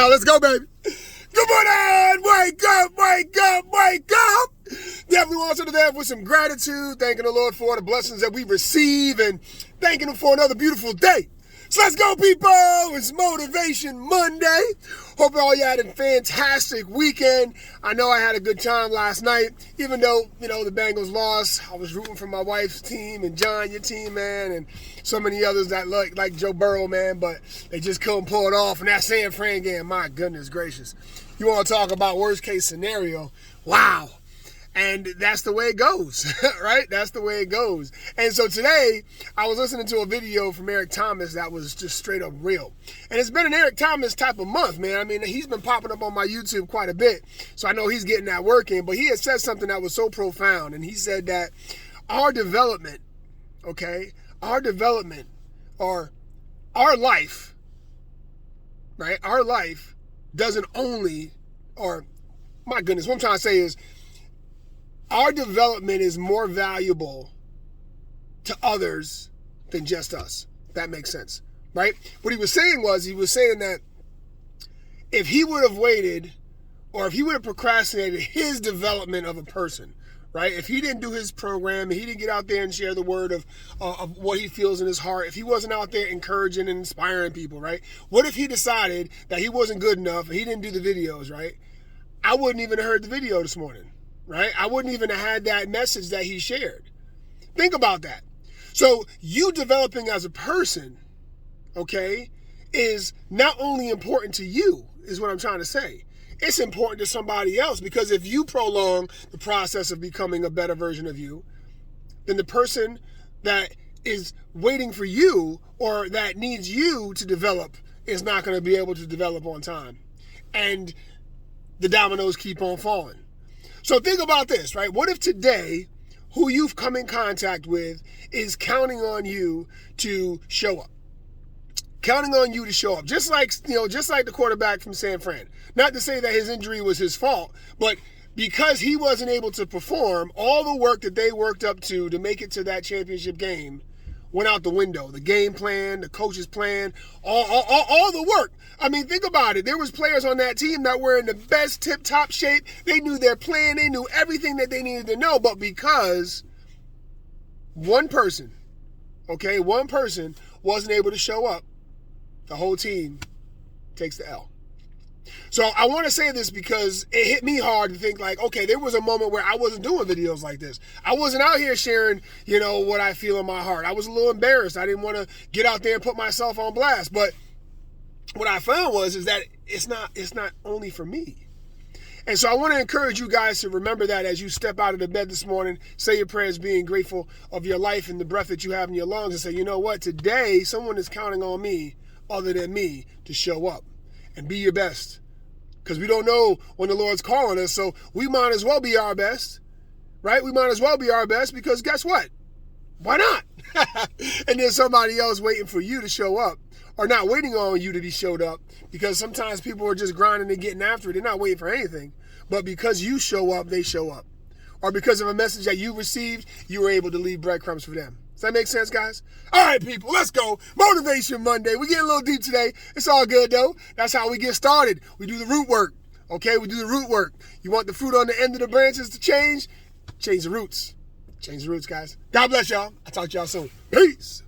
Let's go, baby. Good morning. Wake up, wake up, wake up. Definitely want to there with some gratitude, thanking the Lord for the blessings that we receive and thanking Him for another beautiful day. So let's go, people. It's Motivation Monday. Hope all you had a fantastic weekend. I know I had a good time last night, even though, the Bengals lost. I was rooting for my wife's team and John, your team, man, and so many others that like Joe Burrow, man, but they just couldn't pull it off. And that San Fran game, my goodness gracious. You want to talk about worst case scenario? Wow. And that's the way it goes, right? That's the way it goes. And so today, I was listening to a video from Eric Thomas that was just straight up real. And it's been an Eric Thomas type of month, man. I mean, he's been popping up on my YouTube quite a bit, so I know he's getting that work in. But he had said something that was so profound, and he said that our development, or our life, right? Our life doesn't only, or my goodness, what I'm trying to say is, our development is more valuable to others than just us. That makes sense, right? What he was saying that if he would have waited, or if he would have procrastinated his development of a person, right? If he didn't do his program, and he didn't get out there and share the word of what he feels in his heart, if he wasn't out there encouraging and inspiring people, right? What if he decided that he wasn't good enough and he didn't do the videos, right? I wouldn't even have heard the video this morning. Right? I wouldn't even have had that message that he shared. Think about that. So you developing as a person, is not only important to you, is what I'm trying to say. It's important to somebody else, because if you prolong the process of becoming a better version of you, then the person that is waiting for you or that needs you to develop is not going to be able to develop on time. And the dominoes keep on falling. So think about this, right? What if today, who you've come in contact with is counting on you to show up? Counting on you to show up. Just like the quarterback from San Fran. Not to say that his injury was his fault, but because he wasn't able to perform, all the work that they worked up to make it to that championship game went out the window. The game plan, the coach's plan, all the work. I mean, think about it. There was players on that team that were in the best tip-top shape. They knew their plan. They knew everything that they needed to know. But because one person wasn't able to show up, the whole team takes the L. So I want to say this because it hit me hard to think there was a moment where I wasn't doing videos like this. I wasn't out here sharing, what I feel in my heart. I was a little embarrassed. I didn't want to get out there and put myself on blast. But what I found is that it's not only for me. And so I want to encourage you guys to remember that as you step out of the bed this morning, say your prayers being grateful of your life and the breath that you have in your lungs, and say, you know what, today someone is counting on me other than me to show up and be your best. Because we don't know when the Lord's calling us, so we might as well be our best, right? We might as well be our best, because guess what? Why not? And there's somebody else waiting for you to show up, or not waiting on you to be showed up, because sometimes people are just grinding and getting after it. They're not waiting for anything, but because you show up, they show up. Or because of a message that you received, you were able to leave breadcrumbs for them. Does that make sense, guys? All right, people, let's go. Motivation Monday. We get a little deep today. It's all good, though. That's how we get started. We do the root work, okay? We do the root work. You want the fruit on the end of the branches to change? Change the roots. Change the roots, guys. God bless y'all. I'll talk to y'all soon. Peace.